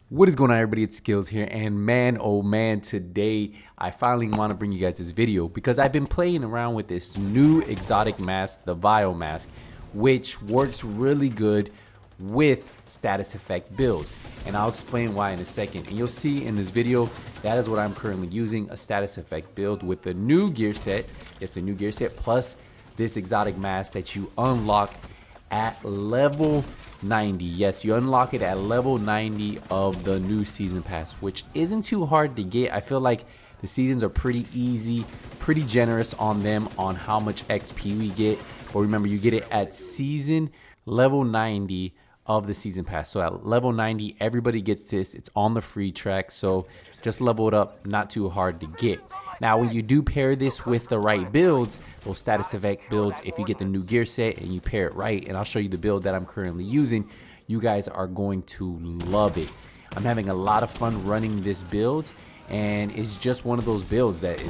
What is going on, everybody? It's Skills here, and man, oh man, today I finally want to bring you guys this video because I've been playing around with this new exotic mask, the Vile mask, which works really good with status effect builds, and I'll explain why in a second. And you'll see in this video that is what I'm currently using, a status effect build with the new gear set. It's the new gear set plus this exotic mask that you unlock at level 90. Yes, you unlock it at level 90 of the new season pass, which isn't too hard to get. I feel like the seasons are pretty easy, pretty generous on them on how much XP we get. But remember, you get it at season level 90 of the season pass. So at level 90, everybody gets this. It's on the free track, so just level it up, not too hard to get. Now, when you do pair this with the right builds, those status effect builds, if you get the new gear set and you pair it right, and I'll show you the build that I'm currently using, you guys are going to love it. I'm having a lot of fun running this build, and it's just one of those builds that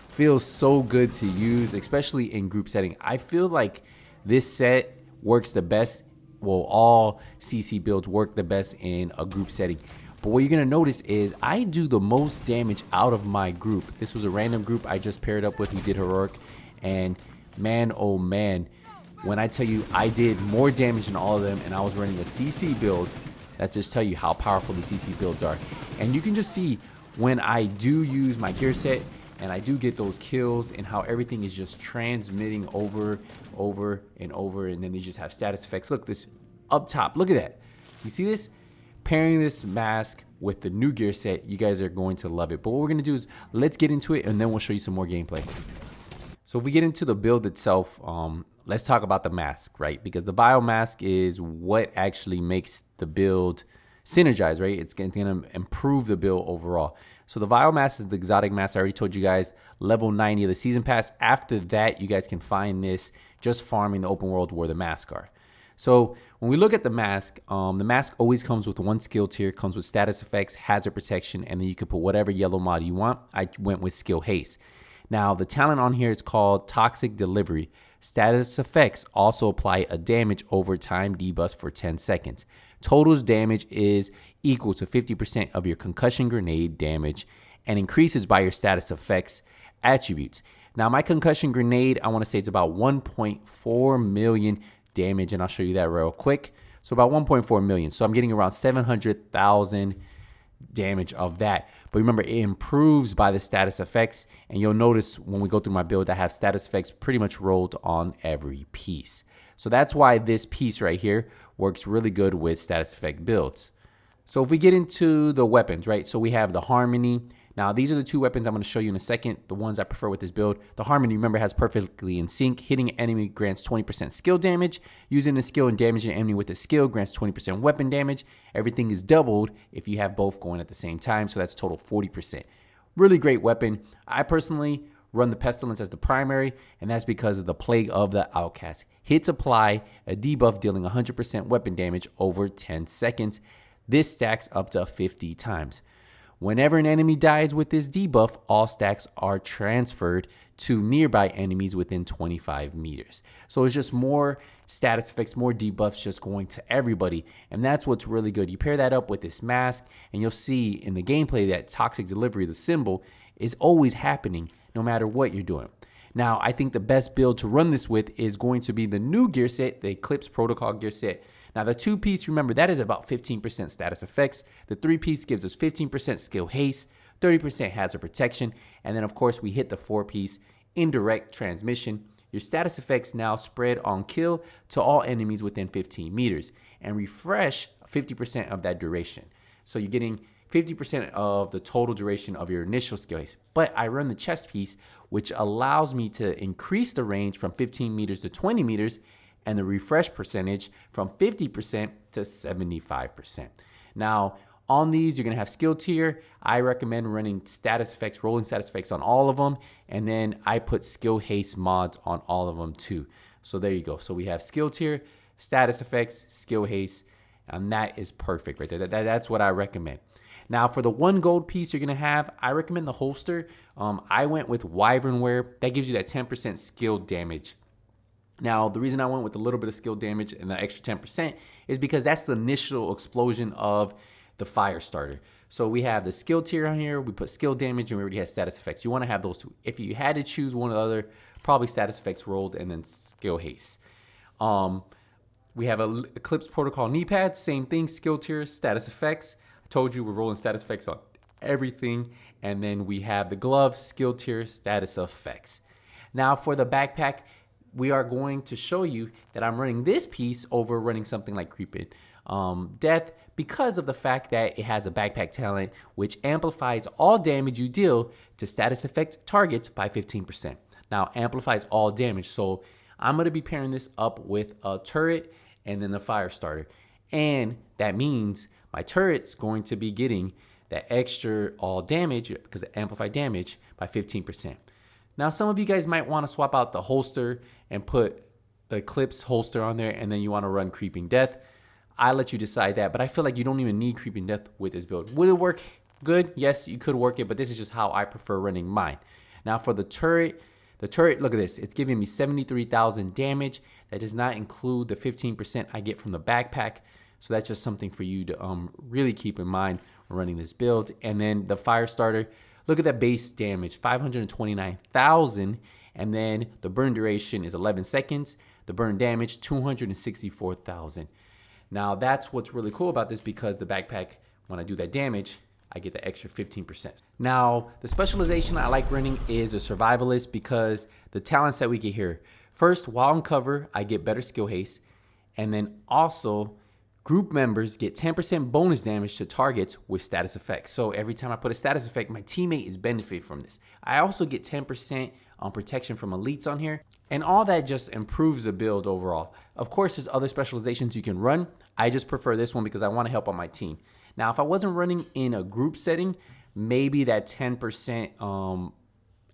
feels so good to use, especially in group setting. I feel like this set works the best. Well, all CC builds work the best in a group setting. But what you're gonna notice is I do the most damage out of my group. This was a random group I just paired up with who did heroic, and man, oh man, when I tell you I did more damage than all of them, and I was running a CC build, that just tell you how powerful these CC builds are. And you can just see when I do use my gear set and I do get those kills and how everything is just transmitting over and over, and then they just have status effects. Look, this up top, look at that. You see this? Pairing this mask with the new gear set, you guys are going to love it. But what we're going to do is let's get into it, and then we'll show you some more gameplay. So if we get into the build itself, let's talk about the mask, right? Because the Vile mask is what actually makes the build synergize, right? It's going to improve the build overall. So the Vile mask is the exotic mask. I already told you guys, level 90 of the season pass. After that, you guys can find this just farming the open world where the masks are. So when we look at the mask always comes with one skill tier, comes with status effects, hazard protection, and then you can put whatever yellow mod you want. I went with skill haste. Now the talent on here is called toxic delivery. Status effects also apply a damage over time debuff for 10 seconds. Total damage is equal to 50% of your concussion grenade damage and increases by your status effects attributes. Now my concussion grenade, I want to say it's about 1.4 million damage, and I'll show you that real quick. So about 1.4 million. So I'm getting around 700,000 damage of that. But remember, it improves by the status effects, and you'll notice when we go through my build, I have status effects pretty much rolled on every piece. So that's why this piece right here works really good with status effect builds. So if we get into the weapons, right? So we have the Harmony. Now, these are the two weapons I'm going to show you in a second, the ones I prefer with this build. The Harmony, remember, has perfectly in sync. Hitting an enemy grants 20% skill damage. Using the skill and damaging an enemy with a skill grants 20% weapon damage. Everything is doubled if you have both going at the same time, so that's total 40%. Really great weapon. I personally run the Pestilence as the primary, and that's because of the Plague of the Outcast. Hits apply a debuff dealing 100% weapon damage over 10 seconds. This stacks up to 50 times. Whenever an enemy dies with this debuff, all stacks are transferred to nearby enemies within 25 meters. So it's just more status effects, more debuffs just going to everybody. And that's what's really good. You pair that up with this mask, and you'll see in the gameplay that toxic delivery, the symbol, is always happening no matter what you're doing. Now, I think the best build to run this with is going to be the new gear set, the Eclipse Protocol gear set. Now, the 2-piece, remember, that is about 15% status effects. The 3-piece gives us 15% skill haste, 30% hazard protection, and then, of course, we hit the 4-piece indirect transmission. Your status effects now spread on kill to all enemies within 15 meters and refresh 50% of that duration. So you're getting 50% of the total duration of your initial skill haste. But I run the chest piece, which allows me to increase the range from 15 meters to 20 meters and the refresh percentage from 50% to 75%. Now, on these, you're gonna have skill tier. I recommend running status effects, rolling status effects on all of them, and then I put skill haste mods on all of them too. So there you go. So we have skill tier, status effects, skill haste, and that is perfect right there. That's what I recommend. Now, for the 1 gold piece you're gonna have, I recommend the holster. I went with Wyvern Wear. That gives you that 10% skill damage. Now, the reason I went with a little bit of skill damage and the extra 10% is because that's the initial explosion of the fire starter. So we have the skill tier on here, we put skill damage, and we already have status effects. You want to have those two. If you had to choose one or the other, probably status effects rolled and then skill haste. We have a Eclipse protocol knee pads, same thing, skill tier, status effects. I told you we're rolling status effects on everything. And then we have the gloves, skill tier, status effects. Now for the backpack, we are going to show you that I'm running this piece over running something like Creeping Death, because of the fact that it has a backpack talent which amplifies all damage you deal to status effect targets by 15%. Now amplifies all damage, so I'm going to be pairing this up with a turret and then the fire starter, and that means my turret's going to be getting that extra all damage because it amplified damage by 15%. Now some of you guys might want to swap out the holster and put the Eclipse holster on there, and then you want to run Creeping Death. I'll let you decide that, but I feel like you don't even need Creeping Death with this build. Would it work good? Yes, you could work it, but this is just how I prefer running mine. Now for the turret, look at this. It's giving me 73,000 damage. That does not include the 15% I get from the backpack. So that's just something for you to really keep in mind when running this build. And then the fire starter, look at that base damage, 529,000. And then the burn duration is 11 seconds. The burn damage, 264,000. Now that's what's really cool about this, because the backpack, when I do that damage, I get the extra 15%. Now, the specialization I like running is the survivalist, because the talents that we get here. First, while on cover, I get better skill haste. And then also, group members get 10% bonus damage to targets with status effects. So every time I put a status effect, my teammate is benefiting from this. I also get 10% on protection from elites on here. And all that just improves the build overall. Of course, there's other specializations you can run. I just prefer this one because I want to help on my team. Now, if I wasn't running in a group setting, maybe that 10%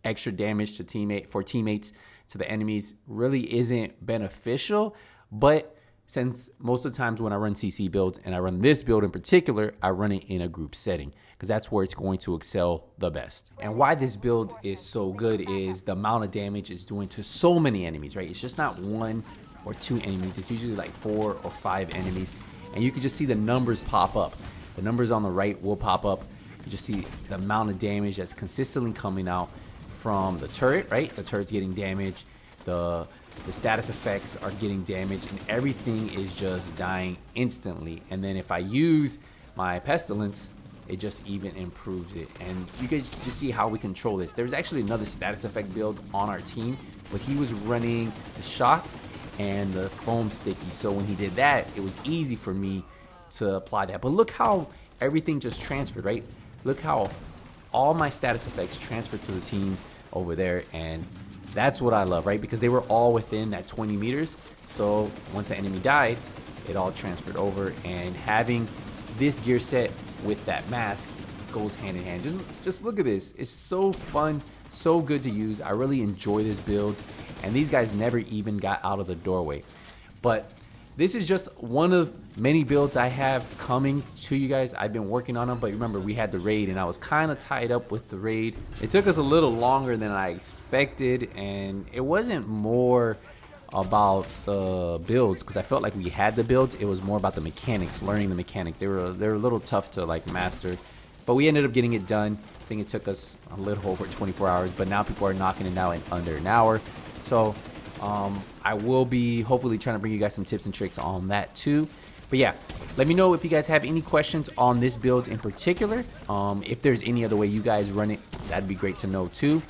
extra damage to teammates to the enemies really isn't beneficial. But since most of the times when I run CC builds, and I run this build in particular, I run it in a group setting because that's where it's going to excel the best. And why this build is so good is the amount of damage it's doing to so many enemies, right? It's just not one or two enemies. It's usually like 4 or 5 enemies. And you can just see the numbers pop up. The numbers on the right will pop up. You just see the amount of damage that's consistently coming out from the turret, right? The turret's getting damaged. The status effects are getting damaged, and everything is just dying instantly. And then if I use my pestilence, it just even improves it. And you guys just see how we control this. There's actually another status effect build on our team, but he was running the shock and the foam sticky. So when he did that, it was easy for me to apply that. But look how everything just transferred, right? Look how all my status effects transferred to the team over there, and that's what I love, right? Because they were all within that 20 meters. So once the enemy died, it all transferred over, and having this gear set with that mask goes hand in hand. Just look at this. It's so fun, so good to use. I really enjoy this build, and these guys never even got out of the doorway. But this is just one of many builds I have coming to you guys. I've been working on them, but remember, we had the raid, and I was kind of tied up with the raid. It took us a little longer than I expected, and it wasn't more about the builds because I felt like we had the builds. It was more about the mechanics, learning the mechanics. They were a little tough to like master, but we ended up getting it done. I think it took us a little over 24 hours, but now people are knocking it out in under an hour. So I will be hopefully trying to bring you guys some tips and tricks on that too. But yeah, let me know if you guys have any questions on this build in particular. If there's any other way you guys run it, that'd be great to know too.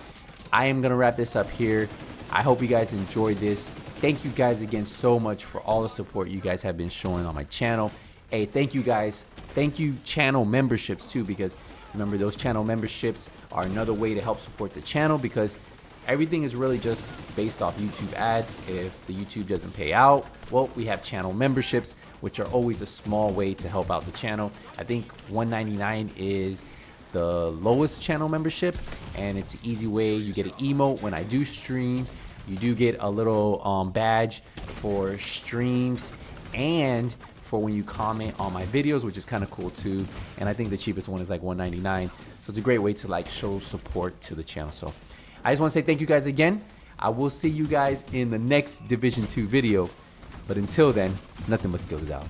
I am gonna wrap this up here. I hope you guys enjoyed this. Thank you guys again so much for all the support you guys have been showing on my channel. Hey, thank you guys. Thank you channel memberships too, because remember, those channel memberships are another way to help support the channel, because everything is really just based off YouTube ads. If the YouTube doesn't pay out, well, we have channel memberships, which are always a small way to help out the channel. I think $1.99 is the lowest channel membership, and it's an easy way. You get an emote when I do stream. You do get a little badge for streams and for when you comment on my videos, which is kind of cool too. And I think the cheapest one is like $1.99. So it's a great way to like show support to the channel. So I just want to say thank you guys again. I will see you guys in the next Division 2 video. But until then, nothing but skills out.